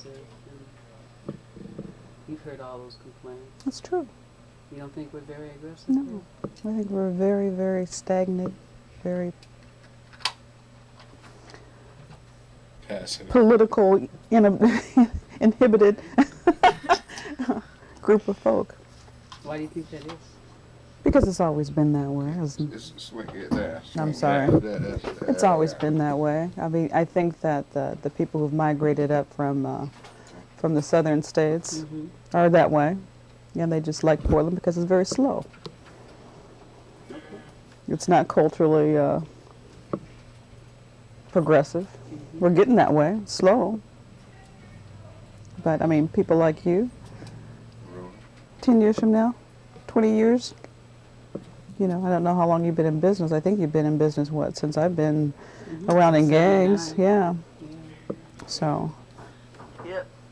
aggressive. And you've heard all those complaints. That's true. You don't think we're very aggressive? No. I think we're very, very stagnant, very passive, political, inhibited group of folk. Why do you think that is? Because it's always been that way. I'm sorry. It's always been that way. I mean, I think that the people who've migrated up from the southern states are that way. And they just like Portland because it's very slow. It's not culturally progressive. We're getting that way, slow. But I mean, people like you, 10 years from now, 20 years, you know, I don't know how long you've been in business. I think you've been in business, what, since I've been around in gangs? Yeah. So,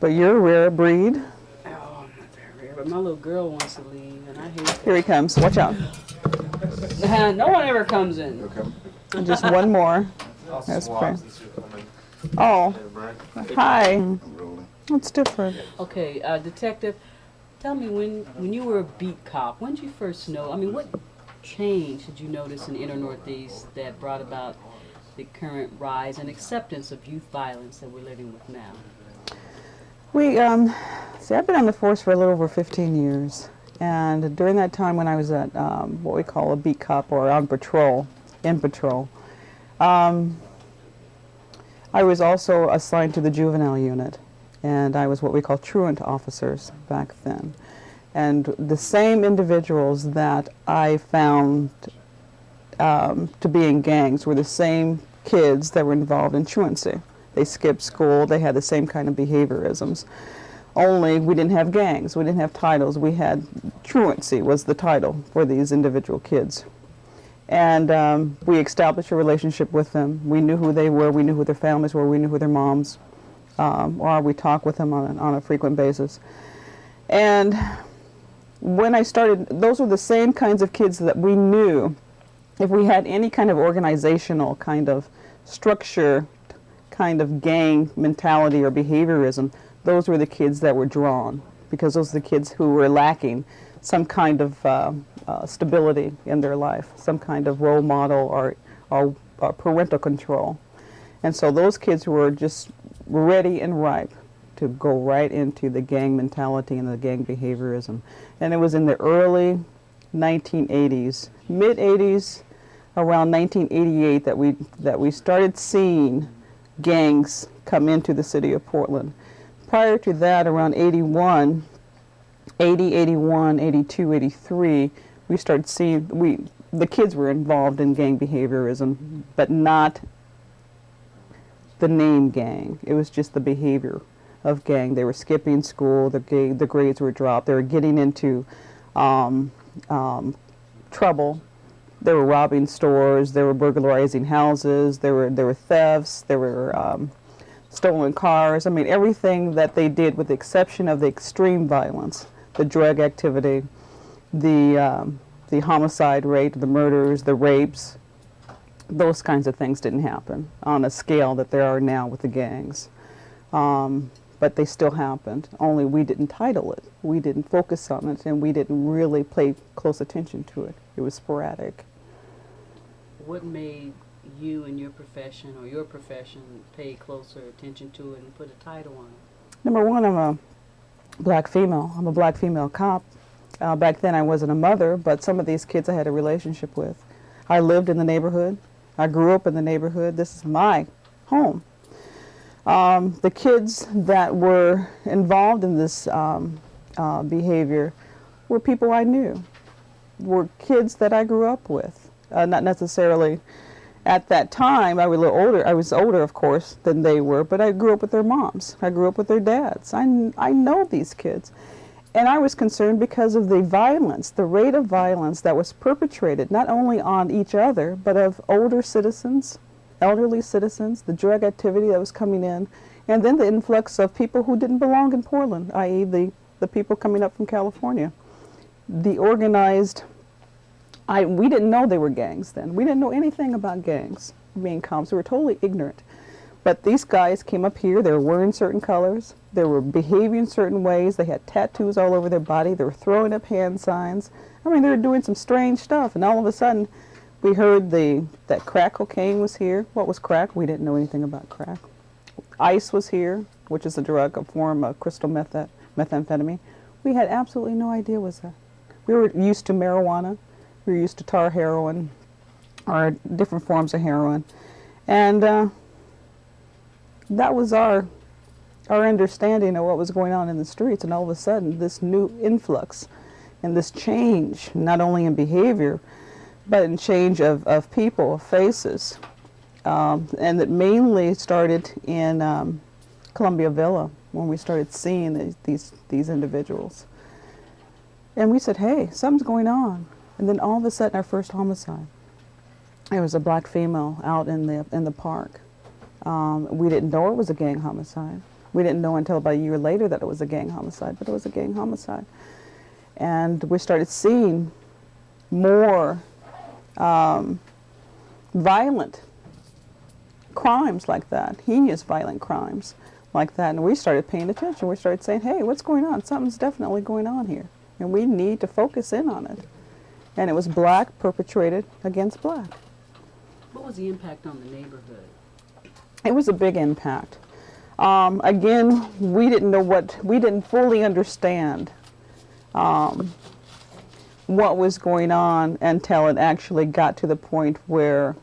but you're a rare breed. Oh, I'm not that rare, but my little girl wants to leave, and I hate that. Here he comes. Watch out. No one ever comes in. And just one more. That's great. Oh, hi. It's different. Okay, Detective, tell me, when you were a beat cop, when did you first know, I mean, what change did you notice in the inner Northeast that brought about the current rise and acceptance of youth violence that we're living with now? We, see, I've been on the force for a little over 15 years. And during that time when I was at what we call a beat cop or on patrol, in patrol, I was also assigned to the juvenile unit. And I was what we call truant officers back then. And the same individuals that I found to be in gangs were the same kids that were involved in truancy. They skipped school, they had the same kind of behaviorisms. Only we didn't have gangs, we didn't have titles, we had truancy was the title for these individual kids. And we established a relationship with them. We knew who they were, we knew who their families were, we knew who their moms or we talked with them on a frequent basis. And when I started, those were the same kinds of kids that we knew if we had any kind of organizational kind of structure, kind of gang mentality or behaviorism, those were the kids that were drawn, because those are the kids who were lacking some kind of stability in their life, some kind of role model or parental control. And so those kids were just ready and ripe to go right into the gang mentality and the gang behaviorism. And it was in the early 1980s, mid-80s, around 1988 that we started seeing gangs come into the city of Portland. Prior to that, around 81, 80, 81, 82, 83, we started seeing, the kids were involved in gang behaviorism, but not the name gang. It was just the behavior of gang. They were skipping school, the grades were dropped, they were getting into trouble. They were robbing stores, they were burglarizing houses, there were thefts, there were stolen cars. I mean, everything that they did with the exception of the extreme violence, the drug activity, the homicide rate, the murders, the rapes, those kinds of things didn't happen on a scale that there are now with the gangs. But they still happened, only we didn't title it. We didn't focus on it, and we didn't really pay close attention to it. It was sporadic. What made you and your profession, or your profession, pay closer attention to it and put a title on it? Number one, I'm a black female. I'm a black female cop. Back then I wasn't a mother, but some of these kids I had a relationship with. I lived in the neighborhood. I grew up in the neighborhood. This is my home. The kids that were involved in this behavior were people I knew, were kids that I grew up with. Not necessarily at that time, I was a little older. I was older, of course, than they were, but I grew up with their moms. I grew up with their dads. I know these kids. And I was concerned because of the violence, the rate of violence that was perpetrated, not only on each other, but of older citizens, elderly citizens, the drug activity that was coming in, and then the influx of people who didn't belong in Portland, i.e. the people coming up from California. The organized, we didn't know they were gangs then. We didn't know anything about gangs being cops. We were totally ignorant. But these guys came up here, they were wearing certain colors, they were behaving certain ways, they had tattoos all over their body, they were throwing up hand signs. I mean, they were doing some strange stuff, and all of a sudden, we heard that crack cocaine was here. What was crack? We didn't know anything about crack. Ice was here, which is a drug, a form of crystal methamphetamine. We had absolutely no idea what was that. We were used to marijuana, we were used to tar heroin, or different forms of heroin. And that was our understanding of what was going on in the streets, and all of a sudden this new influx and this change, not only in behavior, but in change of people, of faces, and that mainly started in Columbia Villa when we started seeing these individuals. And we said, hey, something's going on. And then all of a sudden our first homicide. There was a black female out in the park. We didn't know it was a gang homicide. We didn't know until about a year later that it was a gang homicide, but it was a gang homicide. And we started seeing more violent crimes like that, heinous violent crimes like that. And we started paying attention. We started saying, hey, what's going on? Something's definitely going on here. And we need to focus in on it. And it was black perpetrated against black. What was the impact on the neighborhood? It was a big impact. Again, we didn't fully understand what was going on until it actually got to the point where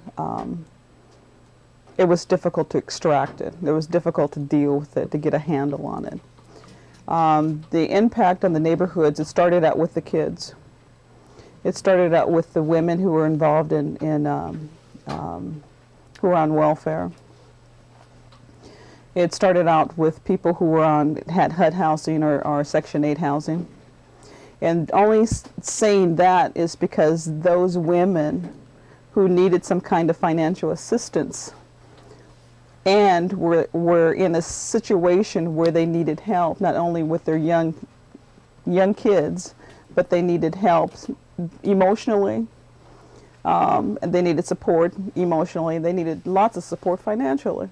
it was difficult to extract it. It was difficult to deal with it, to get a handle on it. The impact on the neighborhoods, it started out with the kids. It started out with the women who were involved who were on welfare. It started out with people who had HUD housing or Section 8 housing. And only saying that is because those women who needed some kind of financial assistance and were in a situation where they needed help, not only with their young kids, but they needed help emotionally, and they needed support emotionally, they needed lots of support financially.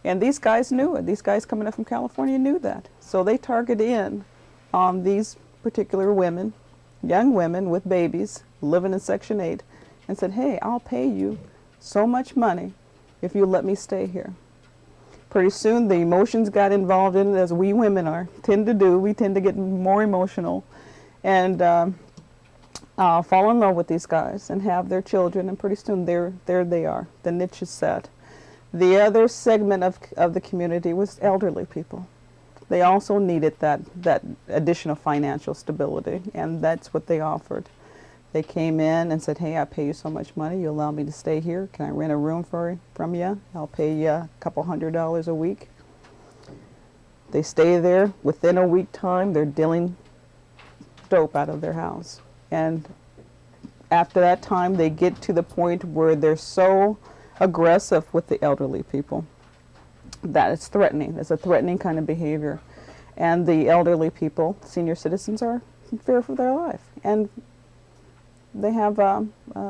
And these guys knew it. These guys coming up from California knew that. So they targeted in on these particular women, young women with babies living in Section 8, and said, hey, I'll pay you so much money if you let me stay here. Pretty soon the emotions got involved in it, as we women tend to do. We tend to get more emotional and fall in love with these guys and have their children, and pretty soon there they are. The niche is set. The other segment of the community was elderly people. They also needed that additional financial stability, and that's what they offered. They came in and said, hey, I pay you so much money, you allow me to stay here, can I rent a room from you? I'll pay you a couple $100 a week. They stay there. Within a week time, they're dealing dope out of their house. And after that time, they get to the point where they're so aggressive with the elderly people that it's threatening. It's a threatening kind of behavior. And the elderly people, senior citizens, are in fear for their life. And they have a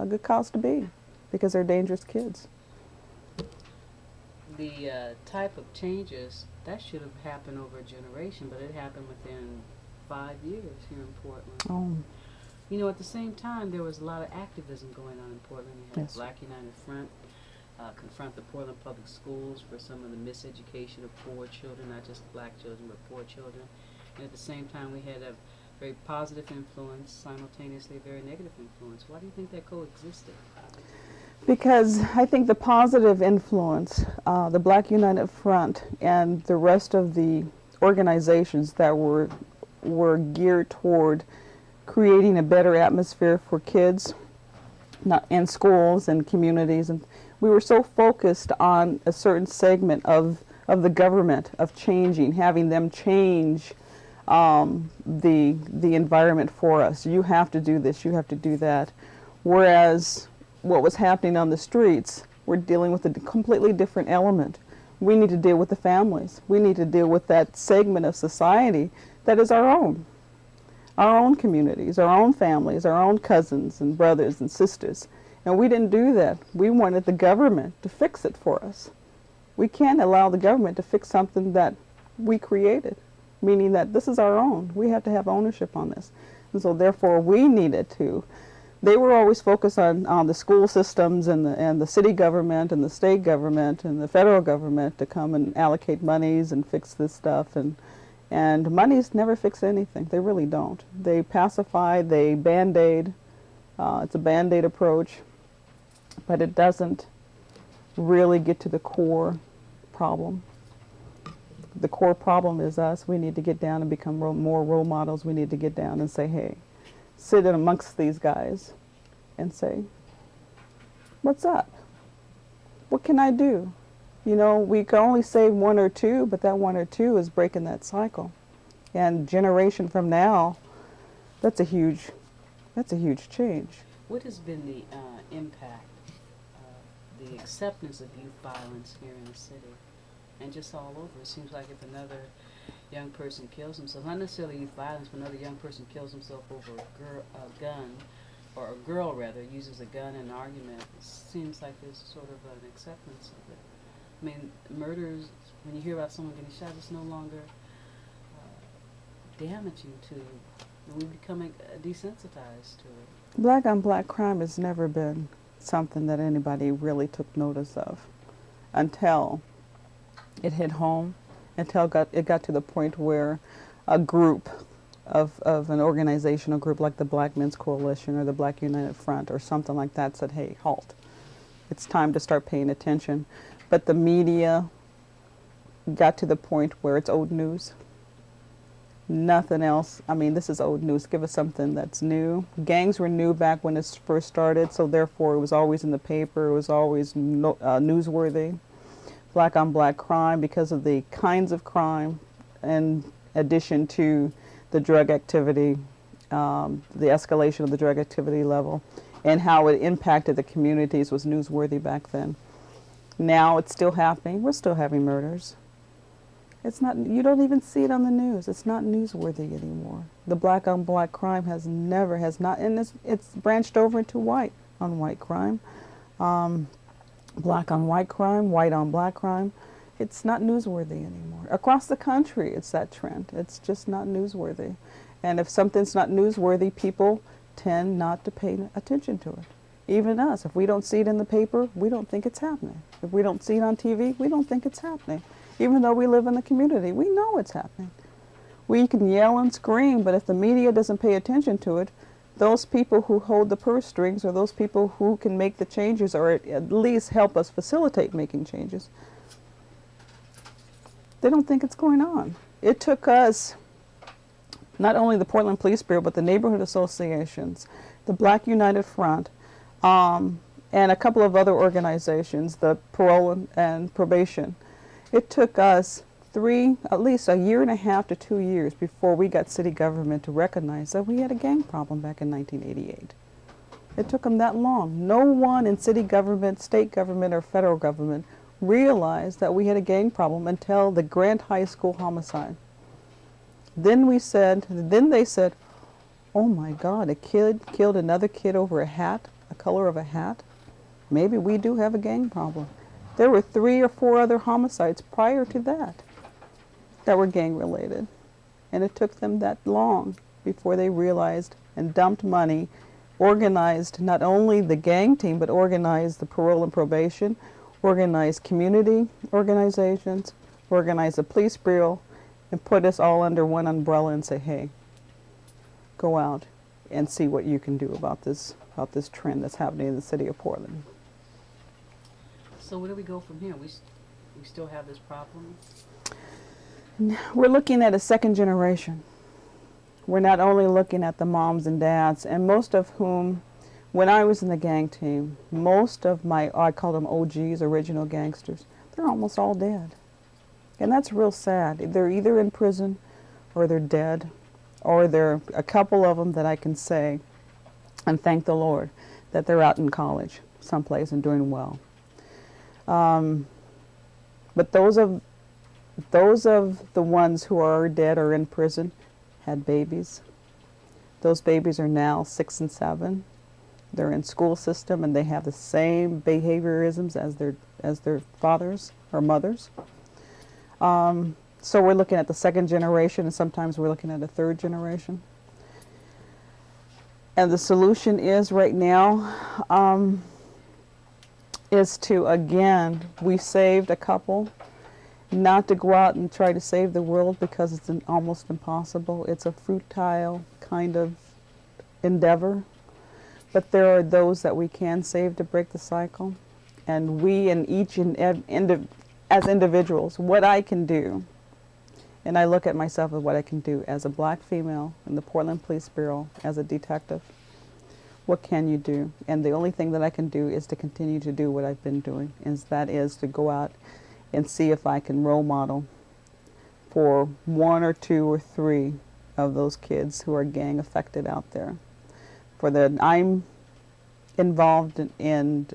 good cause to be, because they're dangerous kids. The type of changes, that should have happened over a generation, but it happened within 5 years here in Portland. Oh. You know, at the same time, there was a lot of activism going on in Portland. You had Yes. Black United Front confront the Portland Public Schools for some of the miseducation of poor children, not just black children, but poor children. And at the same time, we had a very positive influence, simultaneously a very negative influence. Why do you think that coexisted? Because I think the positive influence, the Black United Front and the rest of the organizations that were geared toward creating a better atmosphere for kids in schools and communities, and we were so focused on a certain segment of the government, of changing, having them change the environment for us. You have to do this, you have to do that. Whereas what was happening on the streets, we're dealing with a completely different element. We need to deal with the families. We need to deal with that segment of society that is our own communities, our own families, our own cousins and brothers and sisters. And we didn't do that. We wanted the government to fix it for us. We can't allow the government to fix something that we created, meaning that this is our own. We have to have ownership on this. And so therefore we needed to. They were always focused on the school systems and the city government and the state government and the federal government to come and allocate monies and fix this stuff. And monies never fix anything. They really don't. They pacify, they band-aid. It's a band-aid approach, but it doesn't really get to the core problem. The core problem is us. We need to get down and become more role models. We need to get down and say, hey, sit in amongst these guys and say, what's up? What can I do? You know, we can only save one or two, but that one or two is breaking that cycle. And generation from now, that's a huge change. What has been the impact, the acceptance of youth violence here in the city? And just all over. It seems like if another young person kills himself, not necessarily youth violence, but another young person kills himself over a gun, or a girl rather, uses a gun in an argument, it seems like there's sort of an acceptance of it. I mean, murders, when you hear about someone getting shot, it's no longer damaging to you. We're becoming desensitized to it. Black on black crime has never been something that anybody really took notice of until it hit home, until it got to the point where a group of an organizational group like the Black Men's Coalition or the Black United Front or something like that said, hey, halt. It's time to start paying attention. But the media got to the point where it's old news. Nothing else. I mean, this is old news. Give us something that's new. Gangs were new back when it first started, so therefore it was always in the paper. It was always newsworthy. Black on black crime, because of the kinds of crime, in addition to the drug activity, the escalation of the drug activity level, and how it impacted the communities was newsworthy back then. Now it's still happening. We're still having murders. It's not, you don't even see it on the news. It's not newsworthy anymore. The black on black crime has not, and it's branched over into white on white crime. Black on white crime, white on black crime. It's not newsworthy anymore. Across the country, it's that trend. It's just not newsworthy. And if something's not newsworthy, people tend not to pay attention to it. Even us, if we don't see it in the paper, we don't think it's happening. If we don't see it on TV, we don't think it's happening. Even though we live in the community, we know it's happening. We can yell and scream, but if the media doesn't pay attention to it, those people who hold the purse strings, or those people who can make the changes, or at least help us facilitate making changes, they don't think it's going on. It took us, not only the Portland Police Bureau, but the neighborhood associations, the Black United Front, and a couple of other organizations, the Parole and Probation. It took us at least a year and a half to 2 years before we got city government to recognize that we had a gang problem back in 1988. It took them that long. No one in city government, state government, or federal government realized that we had a gang problem until the Grant High School homicide. Then they said, oh my God, a kid killed another kid over a hat, a color of a hat. Maybe we do have a gang problem. There were 3 or 4 other homicides prior to that were gang related. And it took them that long before they realized and dumped money, organized not only the gang team, but organized the parole and probation, organized community organizations, organized the police bureau, and put us all under one umbrella and say, hey, go out and see what you can do about this trend that's happening in the city of Portland. So where do we go from here? We still have this problem? We're looking at a second generation. We're not only looking at the moms and dads, and most of whom, when I was in the gang team, most of I call them OGs, original gangsters, they're almost all dead. And that's real sad. They're either in prison or they're dead, or there are a couple of them that I can say, and thank the Lord, that they're out in college someplace and doing well. But those of the ones who are dead or in prison had babies. Those babies are now 6 and 7. They're in school system and they have the same behaviorisms as their fathers. or mothers. So we're looking at the second generation, and sometimes we're looking at a third generation. And the solution is right now is to, again, we saved a couple, not to go out and try to save the world because it's almost impossible. It's a futile kind of endeavor. But there are those that we can save to break the cycle. And we and each as individuals, what I can do, and I look at myself as what I can do as a black female in the Portland Police Bureau, as a detective. What can you do? And the only thing that I can do is to continue to do what I've been doing, that is to go out and see if I can role model for 1 or 2 or 3 of those kids who are gang affected out there. I'm involved in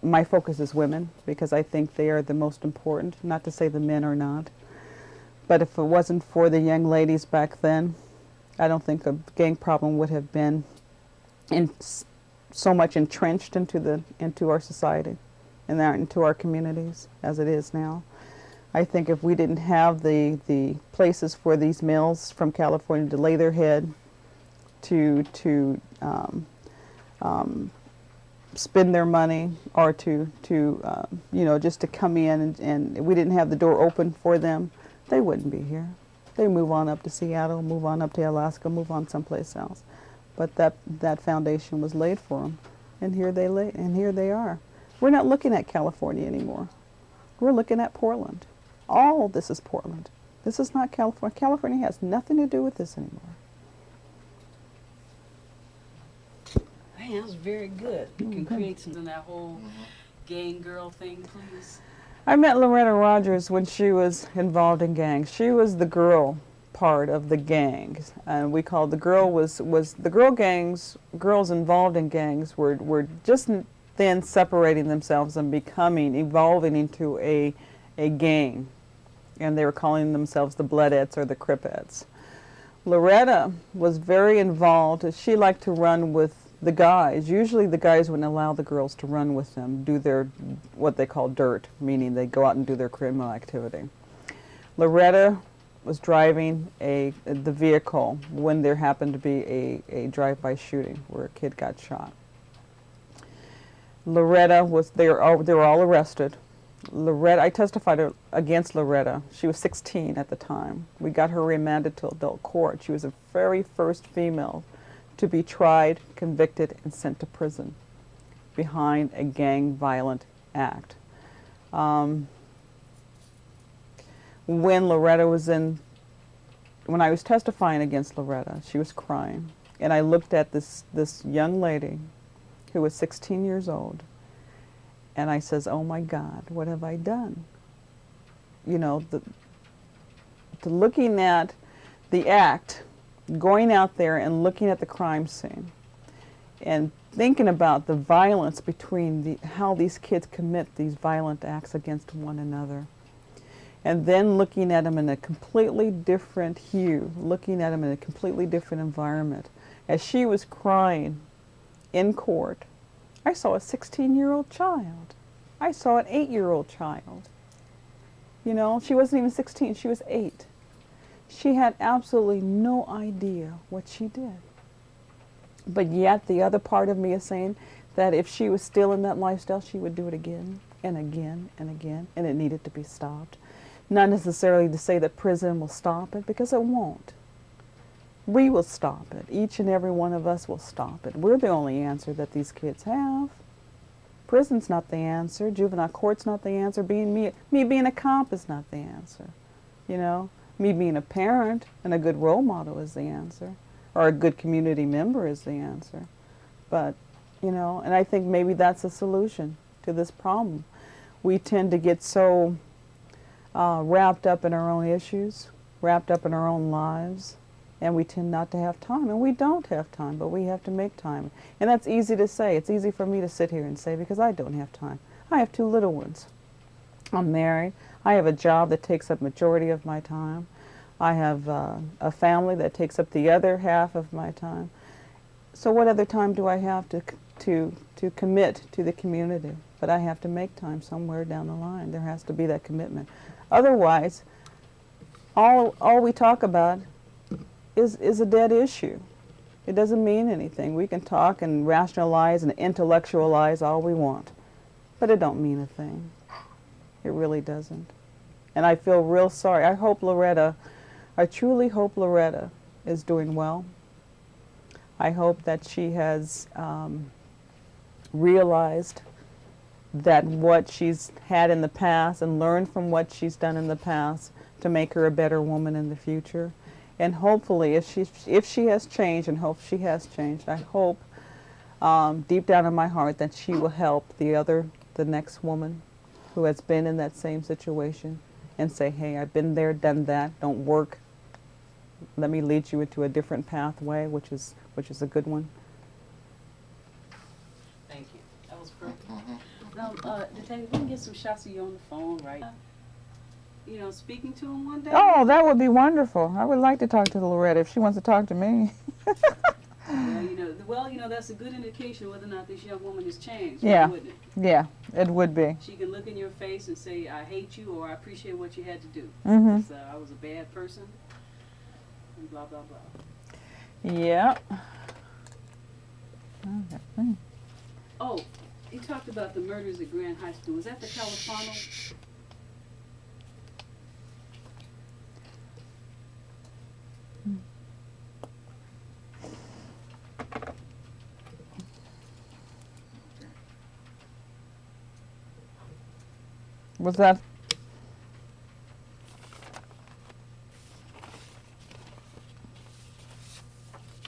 my focus is women, because I think they are the most important, not to say the men are not. But if it wasn't for the young ladies back then, I don't think a gang problem would have been so much entrenched into our society and into our communities as it is now. I think if we didn't have the places for these males from California to lay their head, to spend their money, or to just to come in, and we didn't have the door open for them, they wouldn't be here. They move on up to Seattle, move on up to Alaska, move on someplace else. But that foundation was laid for them, and here they are. We're not looking at California anymore. We're looking at Portland. All this is Portland. This is not California. California has nothing to do with this anymore. Man, that was very good. You can create something, that whole gang girl thing, please. I met Loretta Rogers when she was involved in gangs. She was the girl part of the gangs, and we called the girl was the girl gangs. Girls involved in gangs were just then separating themselves and evolving into a gang, and they were calling themselves the Bloodettes or the Cripettes. Loretta was very involved. She liked to run with the guys. Usually the guys wouldn't allow the girls to run with them, do their, what they call dirt, meaning they go out and do their criminal activity. Loretta was driving the vehicle when there happened to be a drive-by shooting where a kid got shot. Loretta they were all arrested. I testified against Loretta. She was 16 at the time. We got her remanded to adult court. She was the very first female to be tried, convicted, and sent to prison behind a gang violent act. When I was testifying against Loretta, she was crying, and I looked at this young lady who was 16 years old, and I says, "Oh my God, what have I done?" You know, looking at the act, going out there and looking at the crime scene, and thinking about the violence between how these kids commit these violent acts against one another. And then looking at them in a completely different hue, looking at them in a completely different environment. As she was crying in court, I saw a 16-year-old child. I saw an 8-year-old child. You know, she wasn't even 16, she was 8. She had absolutely no idea what she did. But yet the other part of me is saying that if she was still in that lifestyle, she would do it again and again and again, and it needed to be stopped. Not necessarily to say that prison will stop it, because it won't. We will stop it. Each and every one of us will stop it. We're the only answer that these kids have. Prison's not the answer. Juvenile court's not the answer. Me being a cop is not the answer. You know, me being a parent and a good role model is the answer, or a good community member is the answer. But, you know, and I think maybe that's a solution to this problem. We tend to get so wrapped up in our own issues, wrapped up in our own lives, and we tend not to have time. And we don't have time, but we have to make time. And that's easy to say. It's easy for me to sit here and say, because I don't have time. I have 2 little ones. I'm married. I have a job that takes up majority of my time. I have a family that takes up the other half of my time. So what other time do I have to commit to the community? but I have to make time somewhere down the line. There has to be that commitment. Otherwise, all we talk about is a dead issue. It doesn't mean anything. We can talk and rationalize and intellectualize all we want, but it don't mean a thing. It really doesn't. And I feel real sorry. I truly hope Loretta is doing well. I hope that she has realized that what she's had in the past and learned from what she's done in the past to make her a better woman in the future. And hopefully, if she has changed, and hope she has changed, I hope deep down in my heart that she will help the next woman who has been in that same situation and say, hey, I've been there, done that, don't work. Let me lead you into a different pathway, which is a good one. Thank you. That was perfect. Now, Detective, we can get some shots of you on the phone, right? You know, speaking to him one day. Oh, that would be wonderful. I would like to talk to Loretta if she wants to talk to me. Well, that's a good indication whether or not this young woman has changed. Yeah. Wouldn't it? Yeah, it would be. She can look in your face and say, I hate you, or I appreciate what you had to do. Mm-hmm. I was a bad person, and blah, blah, blah. Yeah. Oh, you talked about the murders at Grand High School. Was that the Califano? Was that?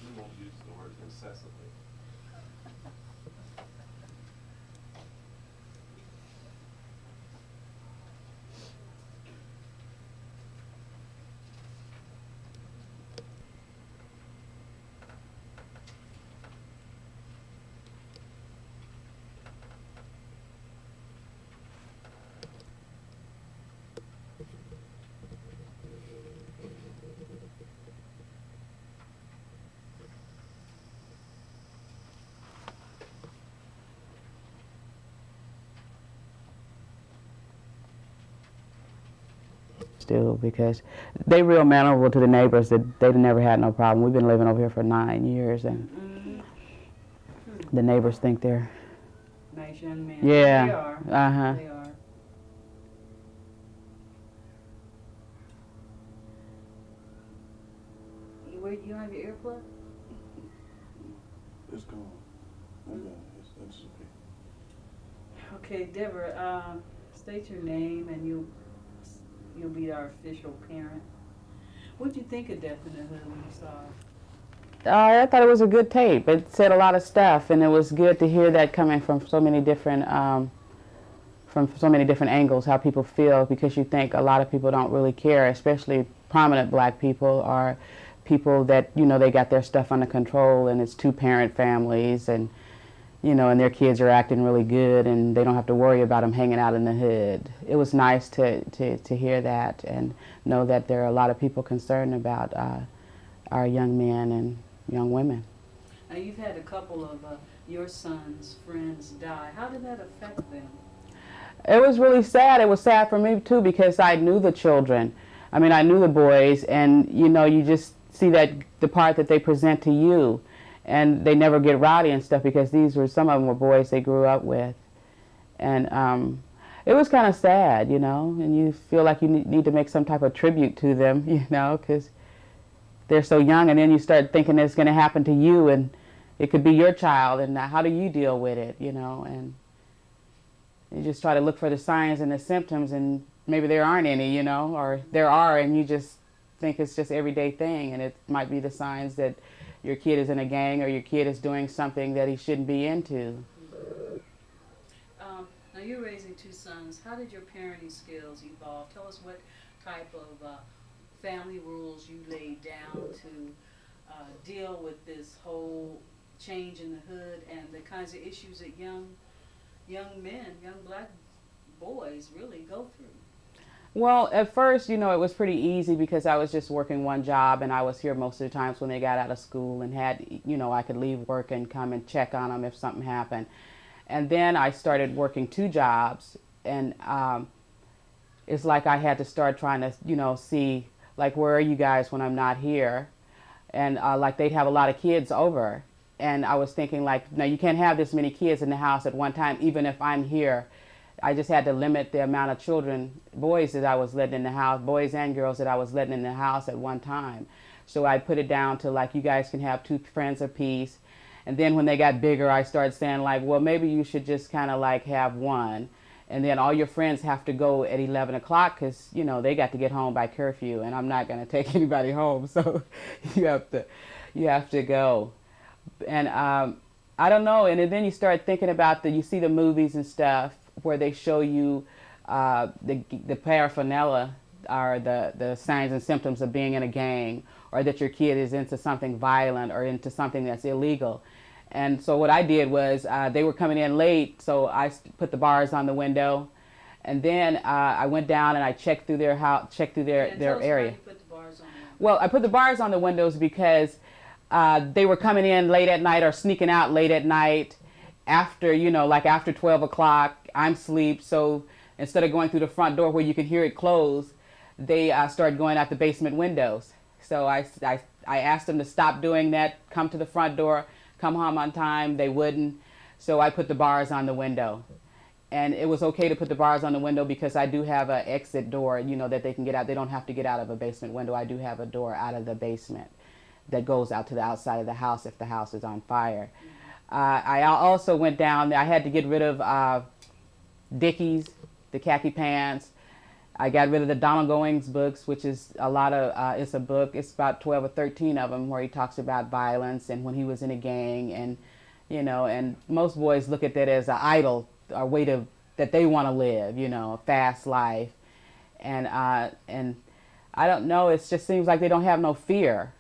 We won't use the word incessantly. Still, because they real mannerable to the neighbors. That they never had no problem. We've been living over here for 9 years, and the neighbors think they're Nice young man. yeah. They are. Uh-huh. They are. You don't have your earplug? It's gone. I got it. It's okay. Okay, Deborah, state your name and you'll be our official parent. What'd you think of Death in the Hood when you saw it? I thought it was a good tape. It said a lot of stuff, and it was good to hear that coming from so many different angles, how people feel, because you think a lot of people don't really care, especially prominent black people or people that, they got their stuff under control, and it's two-parent families, and, and their kids are acting really good, and they don't have to worry about them hanging out in the hood. It was nice to hear that and know that there are a lot of people concerned about our young men and young women. Now, you've had a couple of your son's friends die. How did that affect them? It was really sad. It was sad for me, too, because I knew the children. I mean, I knew the boys, and, you just see that the part that they present to you, and they never get rowdy and stuff, because some of them were boys they grew up with. And it was kind of sad, and you feel like you need to make some type of tribute to them, because they're so young, and then you start thinking it's going to happen to you, and it could be your child, and how do you deal with it, and you just try to look for the signs and the symptoms, and maybe there aren't any, or there are, and you just think it's just everyday thing, and it might be the signs that your kid is in a gang or your kid is doing something that he shouldn't be into. Now, you're raising two sons. How did your parenting skills evolve? Tell us what type of family rules you laid down to deal with this whole change in the hood and the kinds of issues that young men, young black boys really go through. Well, at first, it was pretty easy because I was just working one job, and I was here most of the times when they got out of school, and had, I could leave work and come and check on them if something happened. And then I started working 2 jobs, and it's like I had to start trying to, you know, see, like, where are you guys when I'm not here? And like, they'd have a lot of kids over. And I was thinking, like, no, you can't have this many kids in the house at one time, even if I'm here. I just had to limit the amount of children, boys that I was letting in the house, boys and girls that I was letting in the house at one time. So I put it down to, like, you guys can have 2 friends apiece. And then when they got bigger, I started saying, like, well, maybe you should just kind of like have 1. And then all your friends have to go at 11 o'clock because, you know, they got to get home by curfew, and I'm not going to take anybody home. So you have to go. And I don't know. And then you start thinking about you see the movies and stuff where they show you the paraphernalia or the signs and symptoms of being in a gang, or that your kid is into something violent or into something that's illegal. And so what I did was they were coming in late, so I put the bars on the window, and then I went down and I checked through their house, checked through their area. Why you put the bars on the Well, I put the bars on the windows because they were coming in late at night or sneaking out late at night after, you know, like after 12 o'clock. I'm asleep, so instead of going through the front door where you can hear it close, they started going out the basement windows. So I asked them to stop doing that, come to the front door, come home on time. They wouldn't. So I put the bars on the window. And it was okay to put the bars on the window because I do have an exit door, you know, that they can get out. They don't have to get out of a basement window. I do have a door out of the basement that goes out to the outside of the house if the house is on fire. I also went down there. I had to get rid of Dickies, the khaki pants. I got rid of the Donald Goings books, which is a lot of, it's a book, it's about 12 or 13 of them where he talks about violence and when he was in a gang, and, you know, and most boys look at that as an idol, a way that they want to live, you know, a fast life. And I don't know, it just seems like they don't have no fear.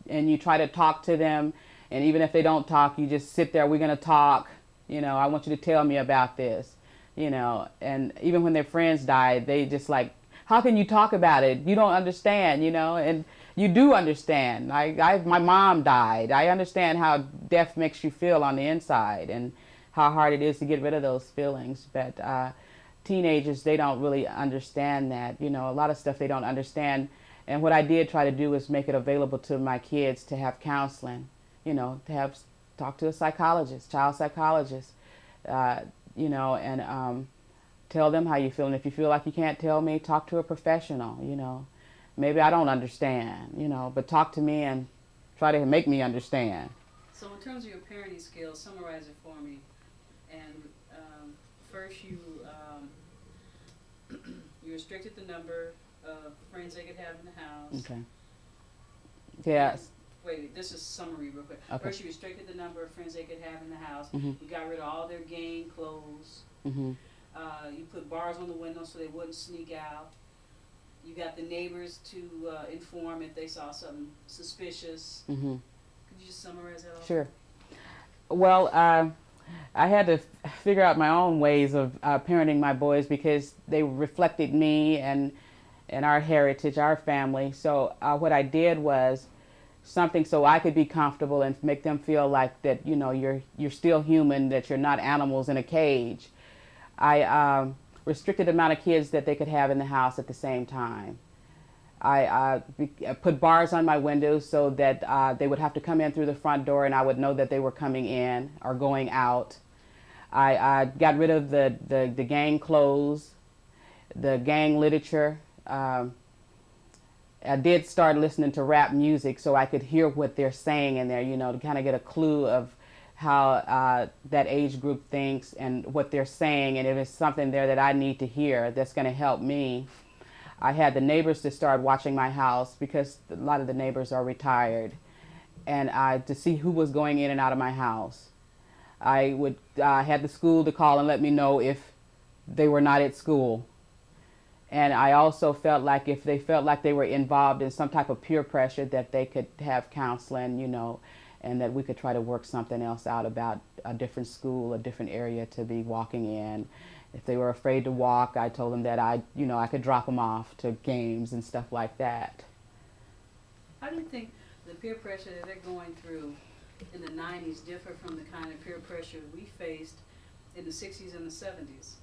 And you try to talk to them, and even if they don't talk, you just sit there, we're going to talk, you know, I want you to tell me about this. You know, and even when their friends died, they just like, how can you talk about it? You don't understand, you know, and you do understand. My mom died. I understand how death makes you feel on the inside and how hard it is to get rid of those feelings. But teenagers, they don't really understand that, you know, a lot of stuff they don't understand. And what I did try to do was make it available to my kids to have counseling, you know, to talk to a psychologist, child psychologist, you know, and tell them how you feel. And if you feel like you can't tell me, talk to a professional, you know. Maybe I don't understand, you know, but talk to me and try to make me understand. So in terms of your parenting skills, summarize it for me. And first you you restricted the number of friends they could have in the house. Okay. Yes. Wait, this is summary real quick. Okay. First, you restricted the number of friends they could have in the house. Mhm. You got rid of all their gang clothes. Mhm. You put bars on the windows so they wouldn't sneak out. You got the neighbors to inform if they saw something suspicious. Mhm. Could you just summarize that all? Sure. Well, I had to figure out my own ways of parenting my boys because they reflected me and our heritage, our family. So what I did was something so I could be comfortable and make them feel like that, you know, you're still human, that you're not animals in a cage. I restricted the amount of kids that they could have in the house at the same time. I put bars on my windows so that they would have to come in through the front door and I would know that they were coming in or going out. I got rid of the gang clothes, the gang literature. I did start listening to rap music so I could hear what they're saying in there, you know, to kind of get a clue of how that age group thinks and what they're saying, and if it's something there that I need to hear that's going to help me. I had the neighbors to start watching my house because a lot of the neighbors are retired, and to see who was going in and out of my house. I would had the school to call and let me know if they were not at school. And I also felt like if they felt like they were involved in some type of peer pressure, that they could have counseling, you know, and that we could try to work something else out about a different school, a different area to be walking in. If they were afraid to walk, I told them that I could drop them off to games and stuff like that. How do you think the peer pressure that they're going through in the 90s differ from the kind of peer pressure we faced in the 60s and the 70s?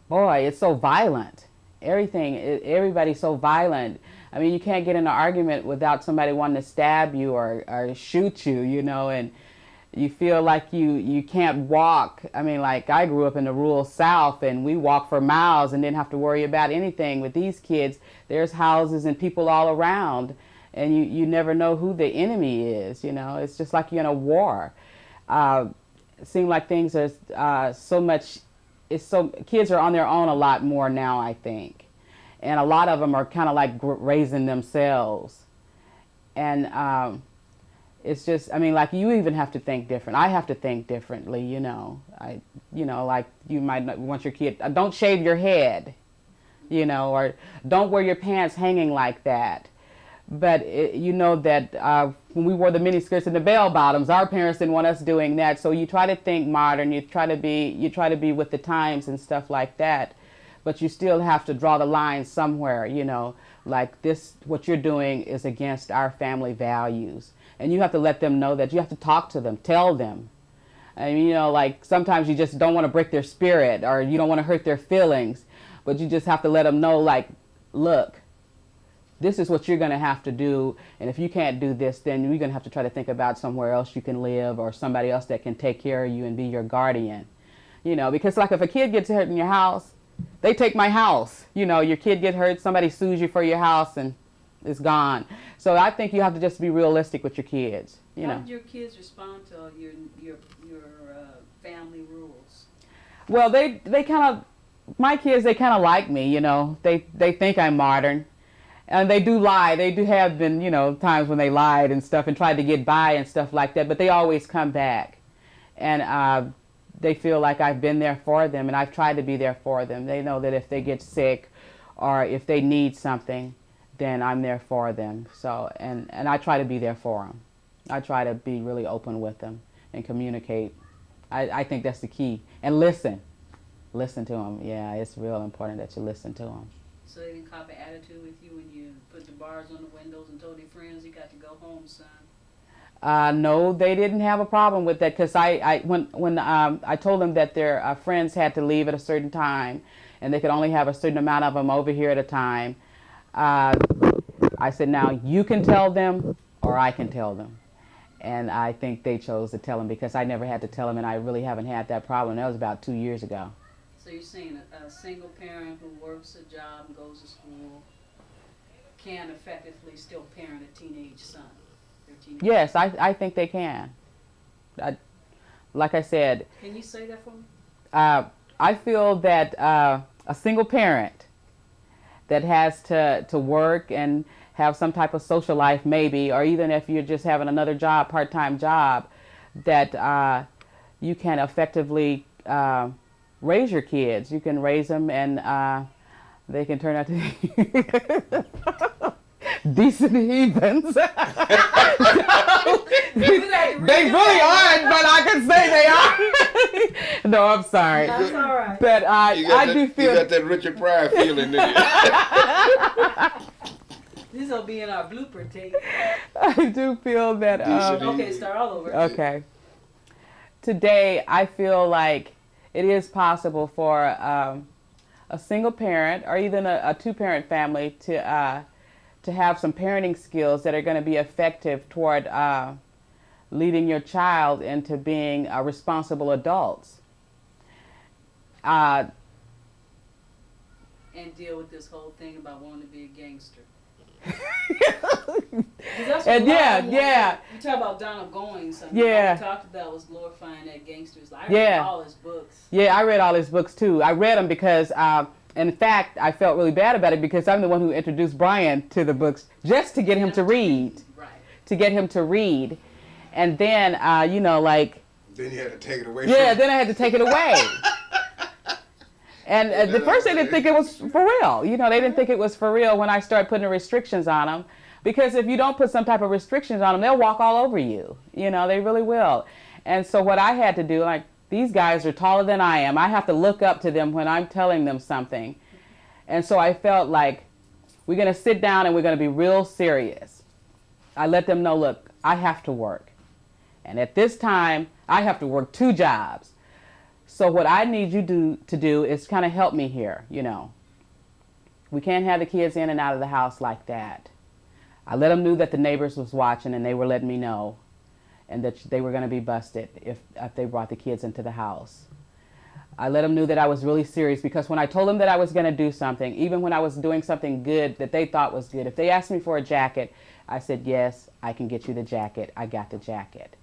Boy, it's so violent. Everybody's so violent. I mean, you can't get in an argument without somebody wanting to stab you or shoot you, you know, and you feel like you can't walk. I mean, like, I grew up in the rural South, and we walked for miles and didn't have to worry about anything. With these kids, there's houses and people all around, and you never know who the enemy is, you know. It's just like you're in a war. It seems like things are so much, kids are on their own a lot more now, I think. And a lot of them are kind of like raising themselves. And it's just, I mean, like, you even have to think different. I have to think differently, you know. Like, you might not want your kid, don't shave your head, you know, or don't wear your pants hanging like that. But you know that when we wore the miniskirts and the bell bottoms, our parents didn't want us doing that. So you try to think modern, you try to be with the times and stuff like that. But you still have to draw the line somewhere, you know, like this, what you're doing is against our family values. And you have to let them know that. You have to talk to them, tell them. I mean, you know, like, sometimes you just don't want to break their spirit, or you don't want to hurt their feelings, but you just have to let them know, like, look, this is what you're going to have to do, and if you can't do this, then you're going to have to try to think about somewhere else you can live, or somebody else that can take care of you and be your guardian. You know, because, like, if a kid gets hurt in your house, they take my house. You know, your kid gets hurt, somebody sues you for your house, and it's gone. So I think you have to just be realistic with your kids. You know. How did your kids respond to your family rules? Well, they kind of, my kids, they kind of like me. You know, they think I'm modern, and they do lie. They do have been, you know, times when they lied and stuff and tried to get by and stuff like that. But they always come back, and they feel like I've been there for them, and I've tried to be there for them. They know that if they get sick or if they need something, then I'm there for them. So, and I try to be there for them. I try to be really open with them and communicate. I think that's the key. And listen to them. Yeah, it's real important that you listen to them. So they didn't cop an attitude with you when you put the bars on the windows and told their friends you got to go home, son? No, they didn't have a problem with that, because when I told them that their friends had to leave at a certain time, and they could only have a certain amount of them over here at a time, I said, now you can tell them or I can tell them. And I think they chose to tell them, because I never had to tell them, and I really haven't had that problem. That was about 2 years ago. So you're saying a single parent who works a job and goes to school can effectively still parent a teenage son? Yes, I think they can. Like I said. Can you say that for me? I feel that a single parent that has to work and have some type of social life maybe, or even if you're just having another job, part-time job, that you can effectively raise your kids. You can raise them, and they can turn out to be decent heathens. They really aren't, but I can say they are. No, I'm sorry. That's all right. But I do feel... You got that Richard Pryor feeling, didn't you? This will be in our blooper tape. I do feel that... okay, start all over. Okay. Today, I feel like it is possible for a single parent, or even a two-parent family, to have some parenting skills that are going to be effective toward leading your child into being responsible adults. And deal with this whole thing about wanting to be a gangster. And yeah. You talk about Donald Goings. Yeah. All we talked about was glorifying that gangsters. I Yeah. read all his books. Yeah, I read all his books too. I read them because, in fact, I felt really bad about it, because I'm the one who introduced Brian to the books just to get him to read. Right. To get him to read. And then, you know, like... Then you had to take it away Yeah, from then I had to take it away. And the first they didn't think it was for real. You know, they didn't think it was for real when I started putting the restrictions on them. Because if you don't put some type of restrictions on them, they'll walk all over you. You know, they really will. And so what I had to do, like, these guys are taller than I am. I have to look up to them when I'm telling them something. And so I felt like, we're going to sit down and we're going to be real serious. I let them know, look, I have to work. And at this time, I have to work 2 jobs. So what I need you to do is kind of help me here, you know. We can't have the kids in and out of the house like that. I let them know that the neighbors was watching and they were letting me know, and that they were going to be busted if they brought the kids into the house. I let them know that I was really serious, because when I told them that I was going to do something, even when I was doing something good that they thought was good, if they asked me for a jacket, I said, yes, I can get you the jacket. I got the jacket.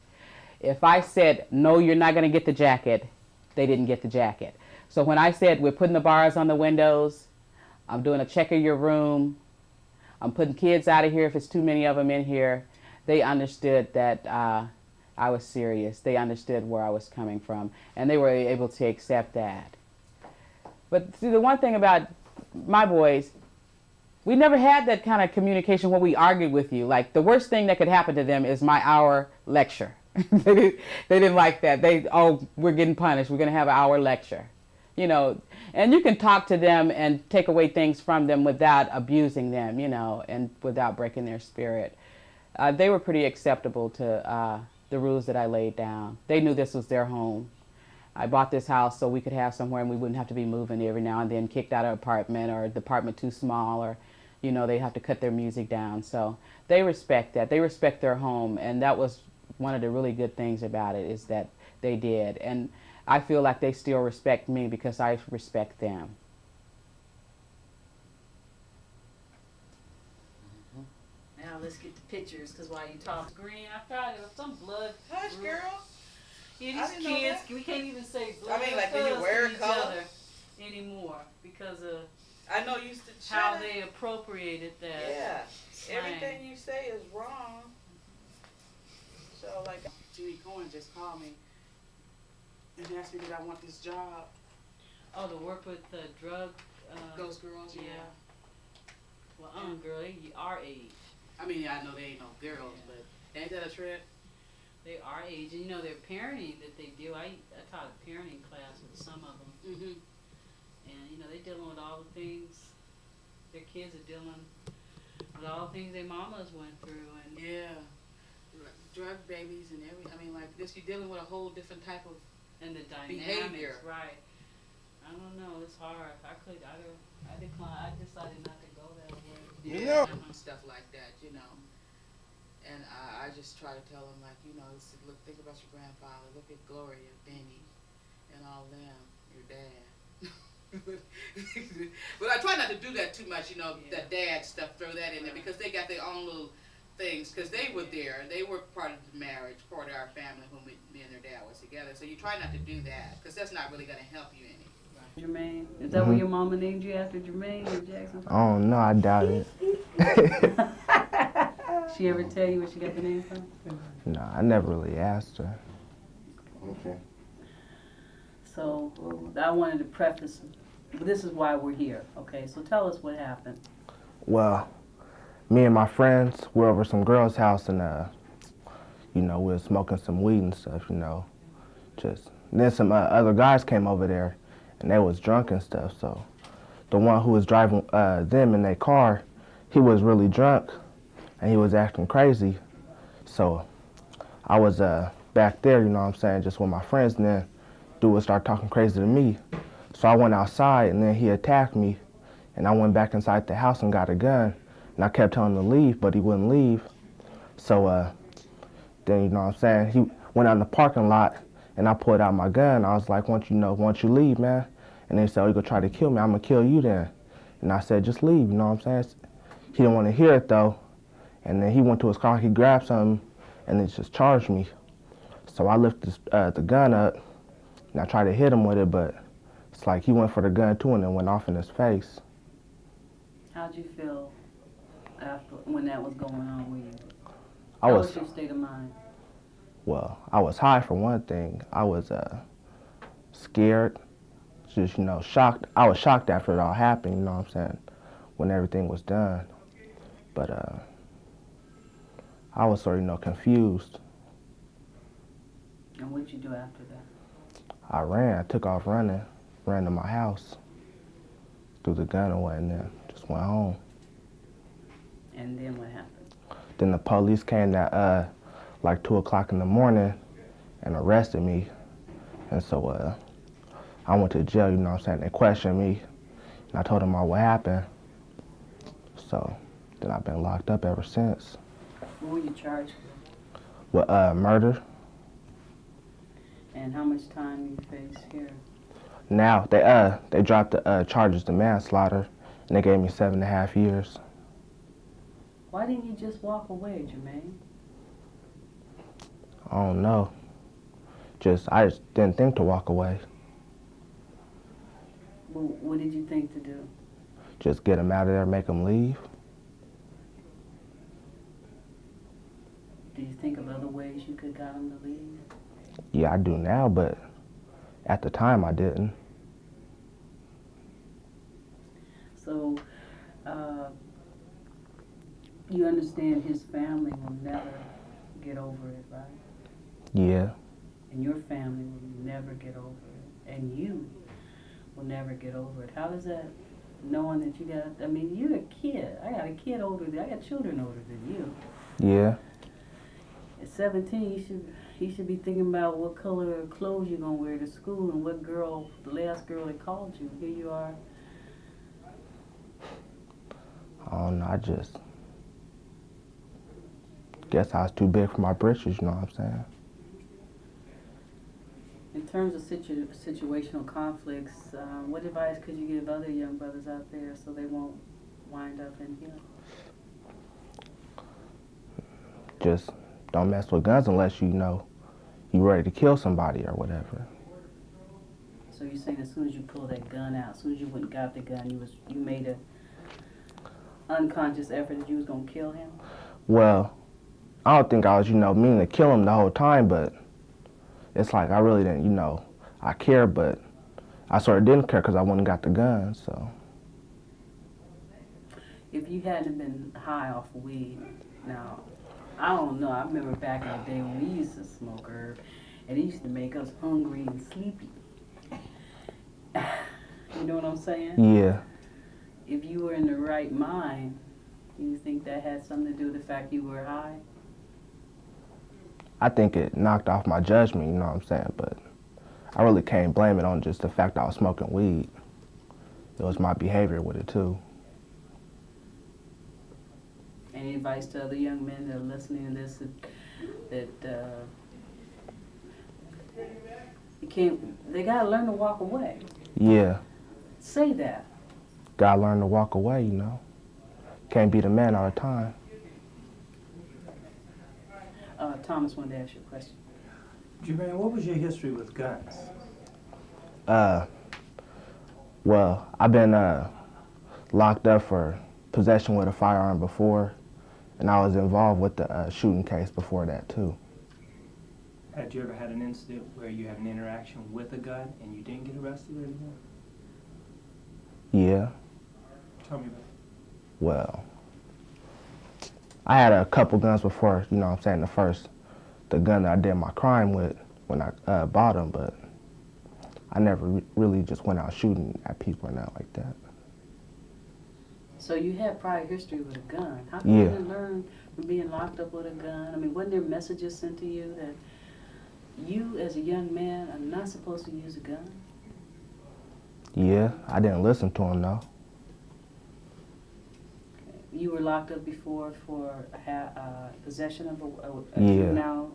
If I said, no, you're not going to get the jacket, they didn't get the jacket. So when I said, we're putting the bars on the windows, I'm doing a check of your room, I'm putting kids out of here if it's too many of them in here, they understood that I was serious. They understood where I was coming from, and they were able to accept that. But see, the one thing about my boys, we never had that kind of communication where we argued with you. Like, the worst thing that could happen to them is my hour lecture. They didn't like that. Oh, we're getting punished. We're going to have an hour lecture. You know, and you can talk to them and take away things from them without abusing them, you know, and without breaking their spirit. They were pretty acceptable to the rules that I laid down. They knew this was their home. I bought this house so we could have somewhere and we wouldn't have to be moving every now and then, kicked out of an apartment, or the apartment too small, or, you know, they have to cut their music down. So they respect that. They respect their home, and that was one of the really good things about it, is that they did. And I feel like they still respect me because I respect them. Now let's get the pictures, because while you talk green, I found there was some blood. Hush, group. girl. Yeah, I these didn't know kids, that. we can't even say blood I mean, like, do you wear to each color? other anymore because of I know you used to how chat. they appropriated that. Yeah. slang. Everything you say is wrong. So, like, Judy Cohen just called me and asked me that I want this job. Oh, to work with the drug. Those girls, yeah. Well, girl, they our age. I mean, I know they ain't no girls, but ain't that a trip? They our age, and you know their parenting that they do. I taught a parenting class with some of them, Mm-hmm. and you know they dealing with all the things their kids are dealing with, all the things their mamas went through, and Yeah. Drug babies and I mean, like, this, you're dealing with a whole different type of the dynamics, behavior. right? I don't know. It's hard. I declined. I decided not to go that way. Yeah, and stuff like that, you know. And I just try to tell them, like, you know, look, think about your grandfather. Look at Gloria, Benny, and all them. Your dad. But I try not to do that too much, you know. Yeah. That dad stuff, throw that in there, because they got their own little things. Because they were there. They were part of the marriage, part of our family when me and their dad was together. So you try not to do that, because that's not really going to help you any. Jermaine, is that what your mama named you after, Jermaine or Jackson? Oh no, I doubt it. She ever tell you where she got the name from? No, I never really asked her. Okay. So I wanted to preface, this is why we're here, okay? So tell us what happened. Well, me and my friends were over some girl's house, and you know, we were smoking some weed and stuff, you know. Then some other guys came over there, and they was drunk and stuff. So the one who was driving them in their car, he was really drunk, and he was acting crazy. So I was back there, you know what I'm saying, just with my friends, and then dude would start talking crazy to me. So I went outside, and then he attacked me, and I went back inside the house and got a gun, and I kept telling him to leave, but he wouldn't leave. So then, you know what I'm saying, he went out in the parking lot, and I pulled out my gun. I was like, once you leave, man. And they said, oh, you're going to try to kill me. I'm going to kill you then. And I said, just leave, you know what I'm saying? He didn't want to hear it, though. And then he went to his car, he grabbed something, and it just charged me. So I lifted the gun up, and I tried to hit him with it, but it's like he went for the gun, too, and it went off in his face. How'd you feel after when that was going on with you? I How was, was your state of mind? well, I was high for one thing. I was scared, just, you know, shocked. I was shocked after it all happened, you know what I'm saying, when everything was done. But I was sort of, you know, confused. And what'd you do after that? I ran. I took off running, ran to my house, threw the gun away, and then just went home. And then what happened? Then the police came at like 2 o'clock in the morning and arrested me. And so I went to jail, you know what I'm saying? They questioned me, and I told them all what happened. So then I've been locked up ever since. What were you charged With murder. and how much time you face here? Now they dropped the charges to manslaughter, and they gave me 7.5 years. Why didn't you just walk away, Jermaine? I don't know. I just didn't think to walk away. Well, what did you think to do? Just get them out of there, make them leave. Do you think of other ways you could got them to leave? Yeah, I do now, but at the time I didn't. So, you understand his family will never get over it, right? Yeah, And your family will never get over it. And you will never get over it. How does that, knowing that you got, I mean, you're a kid. I got a kid older than, I got children older than you. yeah. At 17, you should be thinking about what color of clothes you're going to wear to school and what girl, the last girl that called you. Here you are. I don't know, I just guess I was too big for my britches, you know what I'm saying? In terms of situational conflicts, what advice could you give other young brothers out there so they won't wind up in here? Just don't mess with guns unless you know you're ready to kill somebody or whatever. So you're saying as soon as you pull that gun out, as soon as you went and got the gun, you made a unconscious effort that you was gonna kill him? Well, I don't think I was, meaning to kill him the whole time, but it's like I really didn't, I cared, but I sort of didn't care because I went and got the gun, so. If you hadn't been high off of weed, now, I don't know, I remember back in the day when we used to smoke herb, and it used to make us hungry and sleepy. You know what I'm saying? Yeah. If you were in the right mind, you think that had something to do with the fact you were high? I think it knocked off my judgment, you know what I'm saying? But I really can't blame it on just the fact that I was smoking weed. It was my behavior with it, too. Any advice to other young men that are listening to this that they gotta learn to walk away? Yeah. Say that. Gotta learn to walk away, Can't be the man all the time. Thomas wanted to ask you a question. Jermaine, what was your history with guns? Well, I've been locked up for possession with a firearm before, and I was involved with the shooting case before that, too. Had you ever had an incident where you had an interaction with a gun and you didn't get arrested or anything? Yeah. Tell me about it. Well, I had a couple guns before, you know what I'm saying, the gun that I did my crime with when I bought them, but I never really just went out shooting at people or nothing like that. So you had prior history with a gun. How come you didn't learn from being locked up with a gun? I mean, wasn't there messages sent to you that you as a young man are not supposed to use a gun? Yeah, I didn't listen to him, though. You were locked up before for possession of a Yeah. juvenile,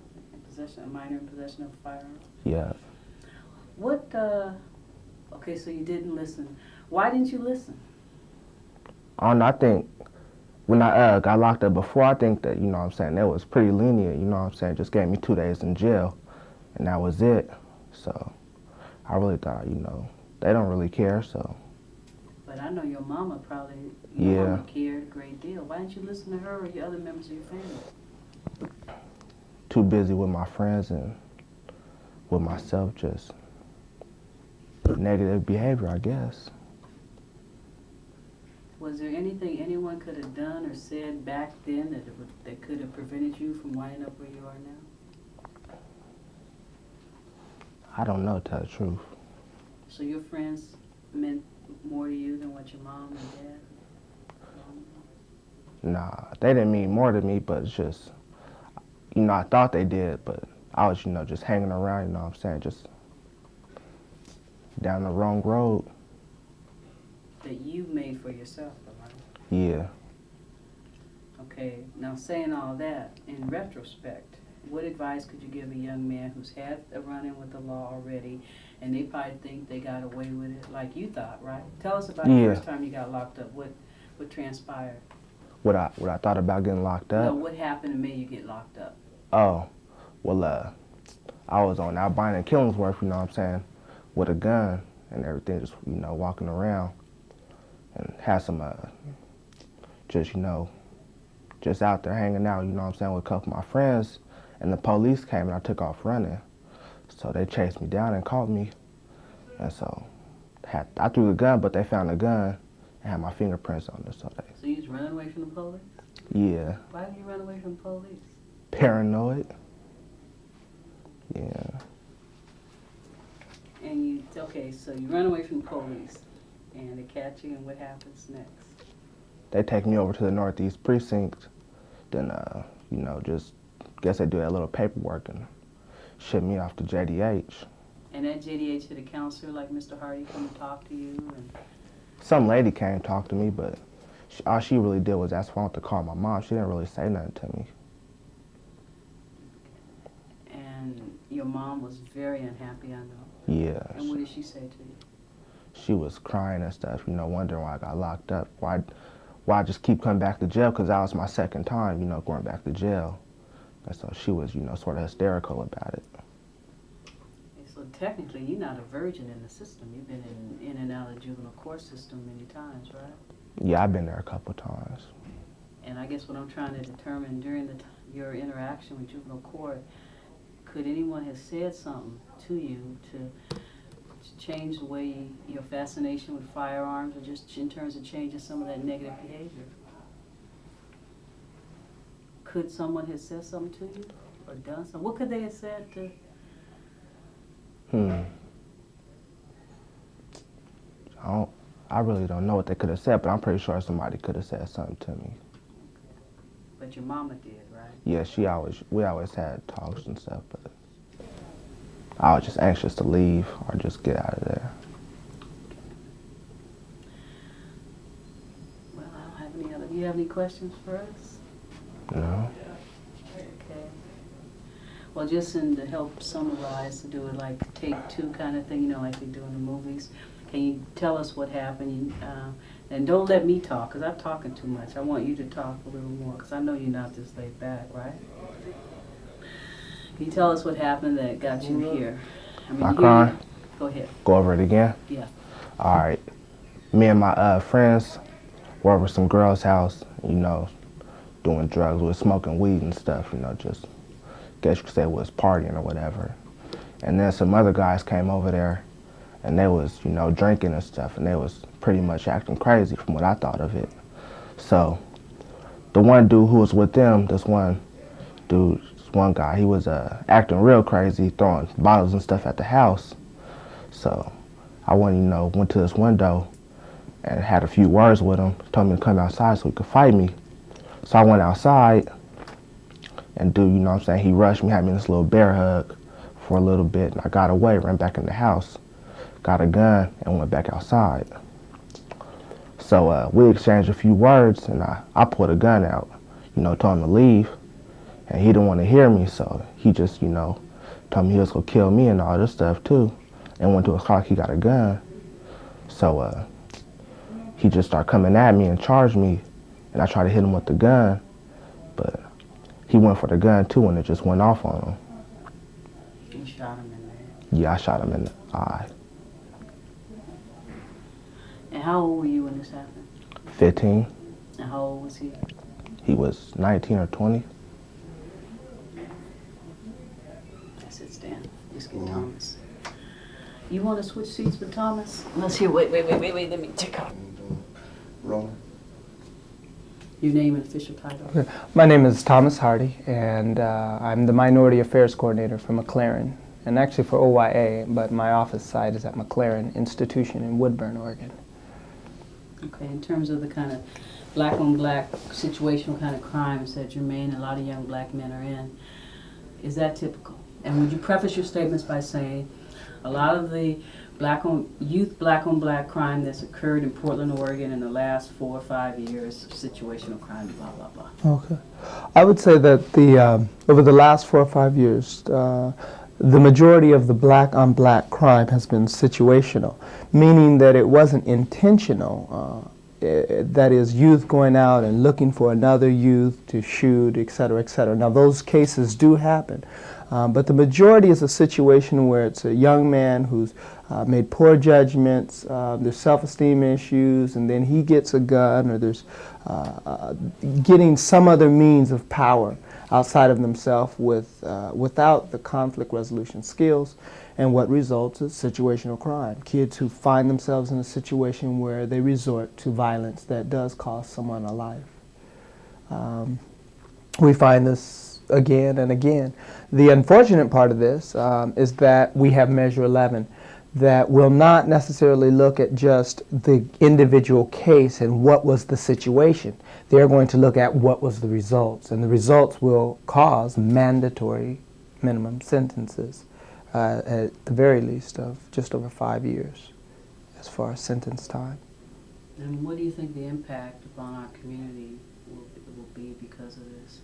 a minor in possession of a firearm? Yeah. What, okay, so you didn't listen. Why didn't you listen? I don't know, I think when I got locked up before, I think that, you know what I'm saying, that was pretty lenient, you know what I'm saying, just gave me 2 days in jail, and that was it. So I really thought, they don't really care, so. But I know your mama probably, Yeah. mama cared a great deal. Why didn't you listen to her or the other members of your family? Too busy with my friends and with myself, just negative behavior, I guess. Was there anything anyone could have done or said back then that could have prevented you from winding up where you are now? I don't know, to tell the truth. So your friends meant more to you than what your mom and dad? Nah, they didn't mean more to me, but it's just, I thought they did, but I was, just hanging around, you know what I'm saying, just. down the wrong road. That you made for yourself, right? Yeah. Okay, now saying all that, in retrospect, what advice could you give a young man who's had a run-in with the law already, and they probably think they got away with it like you thought, right? Tell us about the Yeah. first time you got locked up. What transpired? What I thought about getting locked up? No, what happened and made you get locked up? Oh, well, I was on Albina and Killingsworth, you know what I'm saying, with a gun and everything, just, you know, walking around and had some, just, you know, just out there hanging out, you know what I'm saying, with a couple of my friends, and the police came and I took off running. So they chased me down and caught me, and so I threw the gun, but they found the gun and had my fingerprints on it, so they... So you was running away from the police? Yeah. Why did you run away from the police? Paranoid. Yeah. And okay, so you run away from the police, and they catch you, and what happens next? They take me over to the Northeast Precinct, then, you know, just, guess they do that little paperwork and ship me off to JDH. And at JDH, did a counselor like Mr. Hardy come and talk to you? And Some lady came and talked to me, but all she really did was ask if I wanted to call my mom. She didn't really say nothing to me. And your mom was very unhappy, I know. Yeah. And what did she say to you? She was crying and stuff, you know, wondering why I got locked up. Why I just keep coming back to jail, because that was my second time, you know, going back to jail. And so she was, you know, sort of hysterical about it. So technically, you're not a virgin in the system. You've been in and out of the juvenile court system many times, right? Yeah, I've been there a couple times. And I guess what I'm trying to determine during your interaction with juvenile court, could anyone have said something to you to change the way your fascination with firearms, or just in terms of changing some of that negative behavior? Could someone have said something to you or done something? What could they have said to? I really don't know what they could have said, but I'm pretty sure somebody could have said something to me. But your mama did, right? Yeah, we always had talks and stuff, but I was just anxious to leave or just get out of there. Well, I don't have any other. Do you have any questions for us? No. Okay. Well, just to help summarize, to do it like take two kind of thing, you know, like they do in the movies. Can you tell us what happened? And don't let me talk, because I'm talking too much. I want you to talk a little more, because I know you're not this laid back, right? Can you tell us what happened that got you here? I mean, My crime? Go ahead. Go over it again? Yeah. All right. Me and my friends were over some girl's house, you know, doing drugs. We were smoking weed and stuff, you know, just, guess you could say it was partying or whatever. And then some other guys came over there, and they was, you know, drinking and stuff, and they was pretty much acting crazy from what I thought of it. So the one dude who was with them, this one guy, he was acting real crazy, throwing bottles and stuff at the house. So I went, you know, went to this window and had a few words with him, told me to come outside so he could fight me. So I went outside, and dude, you know what I'm saying, he rushed me, had me in this little bear hug for a little bit, and I got away, ran back in the house, got a gun, and went back outside. So we exchanged a few words, and I pulled a gun out, you know, told him to leave, and he didn't want to hear me, so he just, you know, told me he was going to kill me and all this stuff too, and went to his car, he got a gun. So he just started coming at me and charged me, and I tried to hit him with the gun, but he went for the gun too, and it just went off on him. You shot him in there. Yeah, I shot him in the eye. And how old were you when this happened? 15. And how old was he? He was 19 or 20. That's it, Stan. Let's get Thomas. You want to switch seats with Thomas? Let's hear. Wait. Let me check out. Rolling. Your name and official title. Okay. My name is Thomas Hardy, and I'm the Minority Affairs Coordinator for McLaren, and actually for OYA, but my office site is at McLaren Institution in Woodburn, Oregon. Okay, in terms of the kind of black-on-black situational kind of crimes that Jermaine and a lot of young black men are in, is that typical? And would you preface your statements by saying a lot of the youth black on black crime that's occurred in Portland, Oregon in the last 4 or 5 years, situational crime, blah, blah, blah. Okay. I would say that the over the last 4 or 5 years, the majority of the black on black crime has been situational, meaning that it wasn't intentional. That is, youth going out and looking for another youth to shoot, et cetera, et cetera. Now, those cases do happen, but the majority is a situation where it's a young man who's made poor judgments, there's self-esteem issues, and then he gets a gun, or there's getting some other means of power outside of themselves without the conflict resolution skills, and what results is situational crime. Kids who find themselves in a situation where they resort to violence that does cost someone a life. We find this again and again. The unfortunate part of this is that we have Measure 11 that will not necessarily look at just the individual case and what was the situation. They're going to look at what was the results, and the results will cause mandatory minimum sentences, at the very least of just over 5 years as far as sentence time. And what do you think the impact upon our community will be because of this?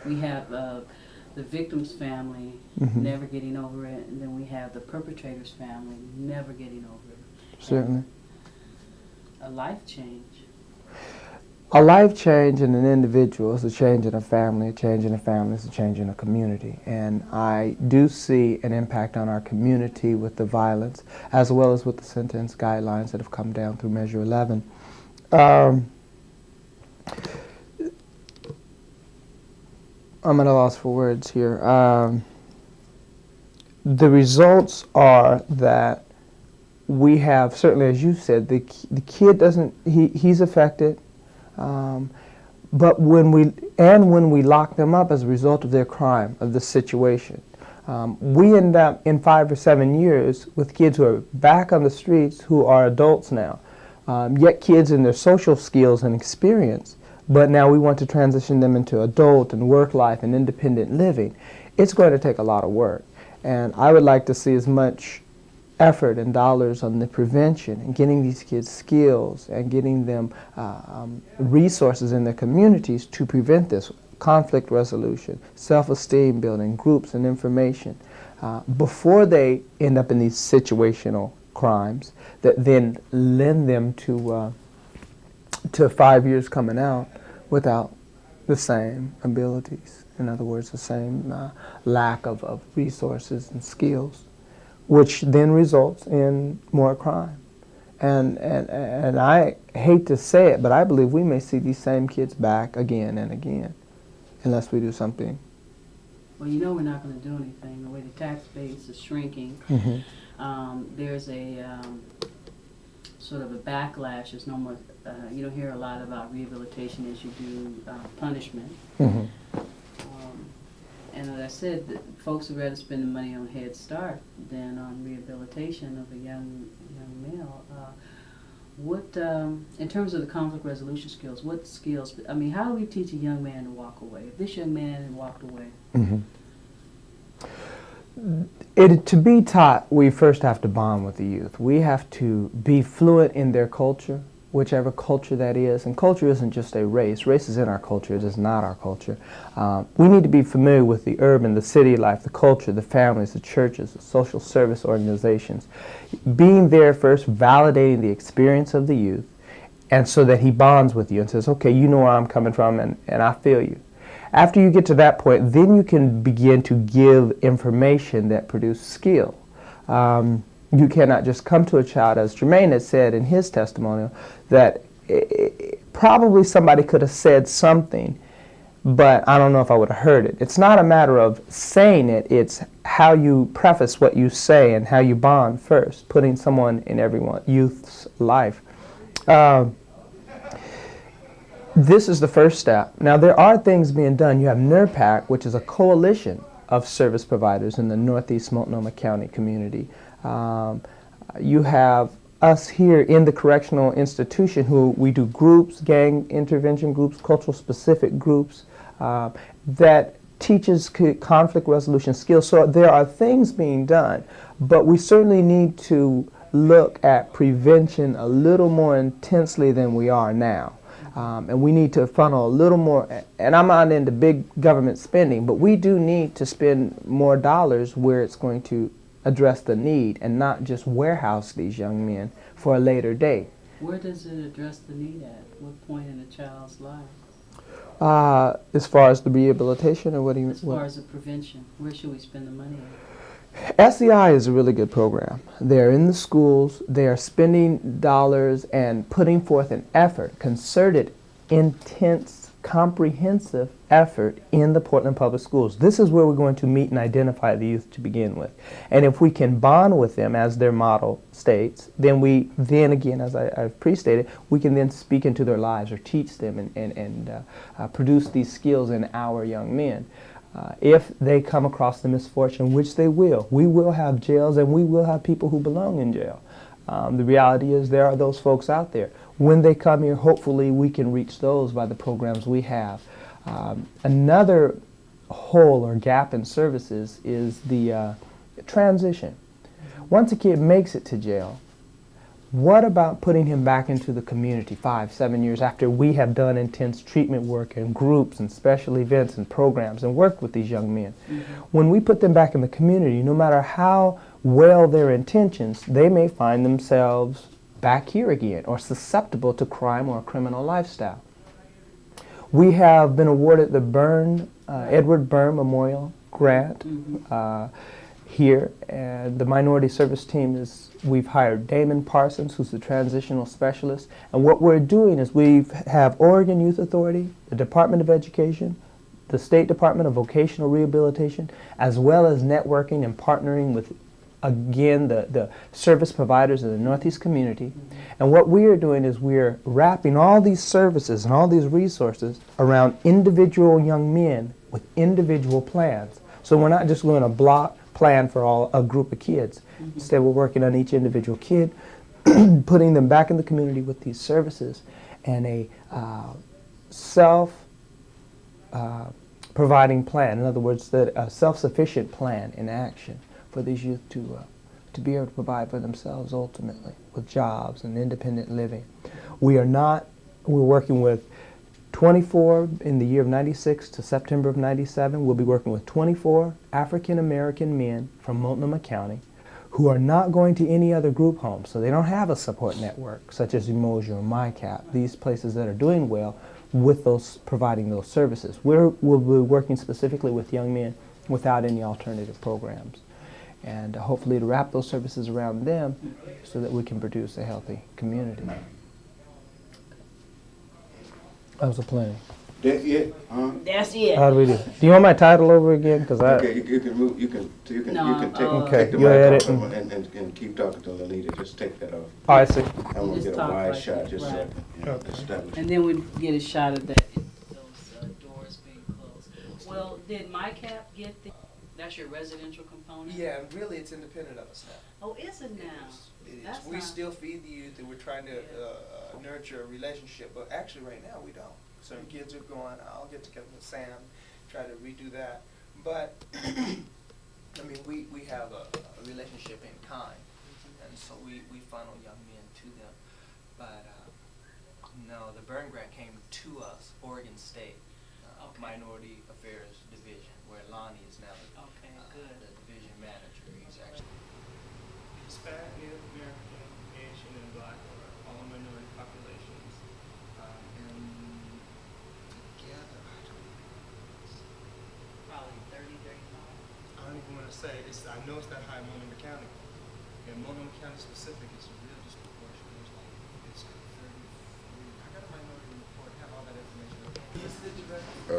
We have the victim's family never getting over it, and then we have the perpetrator's family never getting over it. Certainly. And a life change. A life change in an individual is a change in a family. A change in a family is a change in a community. And I do see an impact on our community with the violence, as well as with the sentence guidelines that have come down through Measure 11. I'm at a loss for words here. The results are that we have, certainly as you said, the kid doesn't, he's affected. But when we lock them up as a result of their crime, of the situation, we end up in 5 or 7 years with kids who are back on the streets who are adults now, yet kids in their social skills and experience, but now we want to transition them into adult and work life and independent living. It's going to take a lot of work, and I would like to see as much effort and dollars on the prevention and getting these kids skills and getting them resources in their communities to prevent this, conflict resolution, self-esteem building, groups and information, before they end up in these situational crimes that then lend them to 5 years coming out without the same abilities. In other words, the same lack of resources and skills, which then results in more crime. And I hate to say it, but I believe we may see these same kids back again and again unless we do something. Well, you know we're not going to do anything. The way the tax base is shrinking, there's a sort of a backlash. There's no more, you don't hear a lot about rehabilitation as you do punishment. And as I said, folks would rather spend the money on Head Start than on rehabilitation of a young male. What, in terms of the conflict resolution skills, what skills, I mean, how do we teach a young man to walk away? If this young man had walked away. To be taught, we first have to bond with the youth. We have to be fluent in their culture, whichever culture that is. And culture isn't just a race. Race is in our culture. It is not our culture. We need to be familiar with the urban, the city life, the culture, the families, the churches, the social service organizations. Being there first, validating the experience of the youth, and so that he bonds with you and says, okay, you know where I'm coming from, and I feel you. After you get to that point, then you can begin to give information that produces skill. You cannot just come to a child, as Jermaine had said in his testimonial, that probably somebody could have said something, but I don't know if I would have heard it. It's not a matter of saying it, it's how you preface what you say and how you bond first, putting someone in youth's life. This is the first step. Now, there are things being done. You have NERPAC, which is a coalition of service providers in the Northeast Multnomah County community. You have us here in the correctional institution who we do groups, gang intervention groups, cultural specific groups that teaches conflict resolution skills. So there are things being done, but we certainly need to look at prevention a little more intensely than we are now. And we need to funnel a little more, and I'm not into big government spending, but we do need to spend more dollars where it's going to address the need and not just warehouse these young men for a later date. Where does it address the need at? What point in a child's life? As far as the rehabilitation, or what do you mean? As far as the prevention, where should we spend the money at? SEI is a really good program. They're in the schools, they are spending dollars and putting forth an effort, concerted, intense, comprehensive effort in the Portland Public Schools. This is where we're going to meet and identify the youth to begin with. And if we can bond with them, as their model states, then again, as I've pre-stated, we can then speak into their lives or teach them and produce these skills in our young men. If they come across the misfortune, which they will, we will have jails and we will have people who belong in jail. The reality is there are those folks out there. When they come here, hopefully we can reach those by the programs we have. Another hole or gap in services is the transition. Once a kid makes it to jail, what about putting him back into the community 5, 7 years after we have done intense treatment work and groups and special events and programs and worked with these young men? When we put them back in the community, no matter how well their intentions, they may find themselves back here again or susceptible to crime or a criminal lifestyle. We have been awarded the Edward Byrne Memorial Grant here, and the minority service team we've hired Damon Parsons, who's the transitional specialist, and what we're doing is we have Oregon Youth Authority, the Department of Education, the State Department of Vocational Rehabilitation, as well as networking and partnering with, again, the service providers in the Northeast community. And what we are doing is we're wrapping all these services and all these resources around individual young men with individual plans. So we're not just going to block plan for a group of kids. Instead, we're working on each individual kid, putting them back in the community with these services and a self-providing plan. In other words, a self-sufficient plan in action for these youth to be able to provide for themselves ultimately with jobs and independent living. We're working with 24 in the year of 96 to September of 97. We'll be working with 24 African American men from Multnomah County who are not going to any other group homes, so they don't have a support network such as Emoji or MyCap, these places that are doing well with providing those services. We'll be working specifically with young men without any alternative programs, and hopefully to wrap those services around them so that we can produce a healthy community. That was a plan. That's it, huh? That's it. How do we do? Do you want my title over again? Because Okay, you can move. You can take the you mic edit off and keep talking to Lanita. Just take that off. Oh, I see. I want to Just get a talk wide like shot, that, just right. so I can establish. And then we get a shot of those doors being closed. Well, did MyCap get that's your residential component? Yeah, and really it's independent of us now. Oh, is it now? It is. That's We not- still feed the youth and we're trying to nurture a relationship, but actually right now we don't. Certain kids are going, I'll get together with Sam, try to redo that. But, I mean, we have a relationship in kind, and so we funnel young men to them. But no, the Byrne Grant came to us, Oregon State, Minority Affairs Division, where Lonnie is now the division manager. He's actually Hispanic, Native American, Asian, and Black are all minority populations. And together. Probably 30, 35. I don't even want to say. I know it's that high in Multnomah County. In Multnomah County specific, it's a real disproportion. It's like 33. I got a minority report. Have all that information.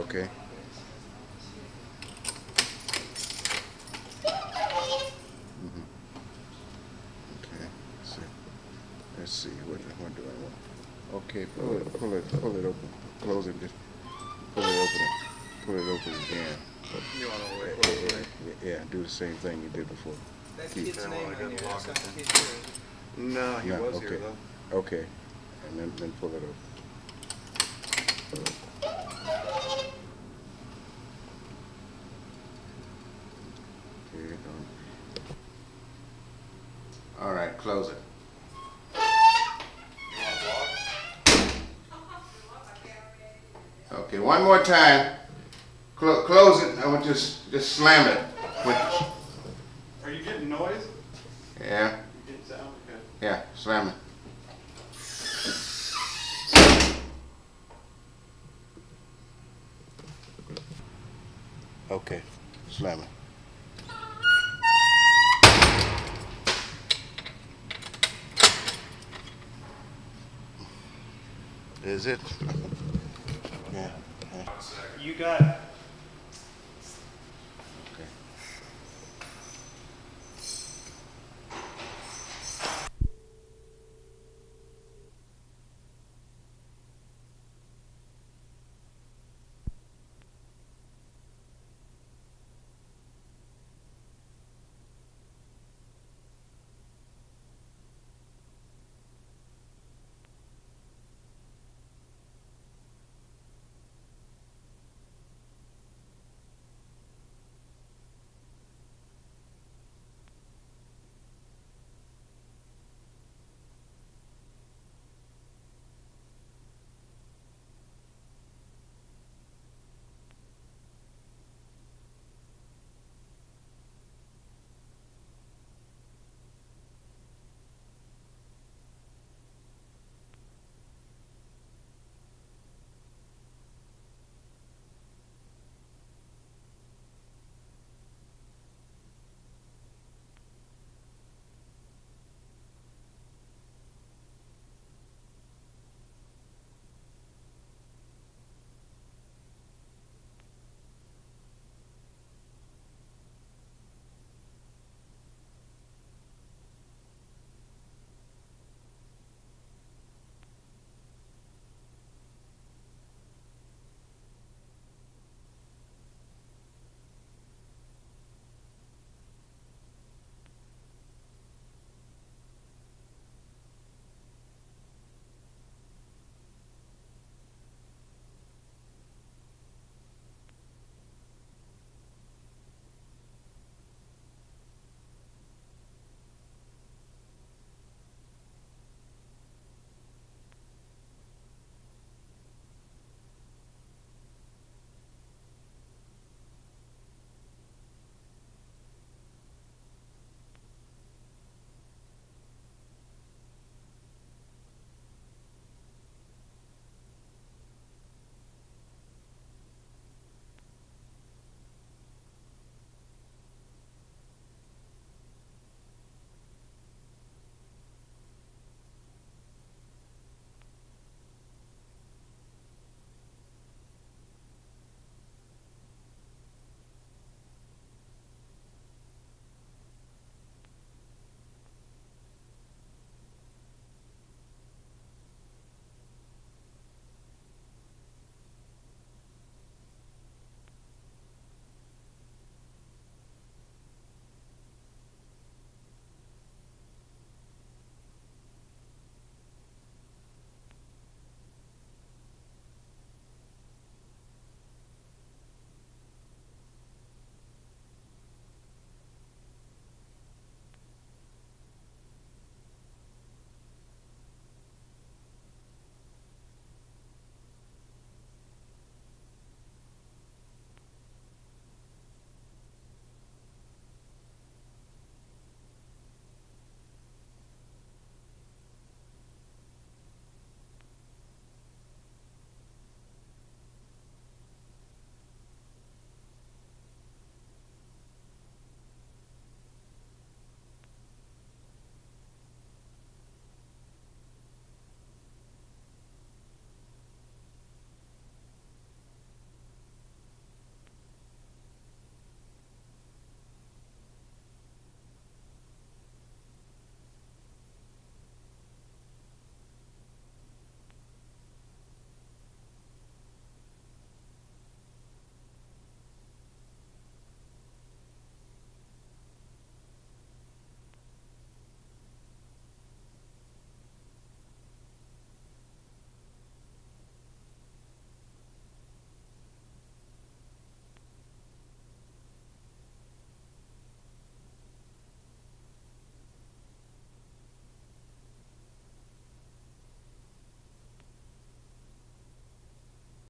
Okay. Okay. Let's see. What do I want? Okay. Pull it open. Close it. Just pull it open. Pull it open again. You want to wait? Yeah. Do the same thing you did before. That Keep- kid's name on there. That's not the kid here. No, he No, was okay. here though. Okay. And then pull it open. All right, close it. Okay, one more time. Close it. I want you to just slam it. Are you getting noise? Yeah, You get sound? Okay. yeah, slam it. Okay, slam it. Is it? Yeah. You got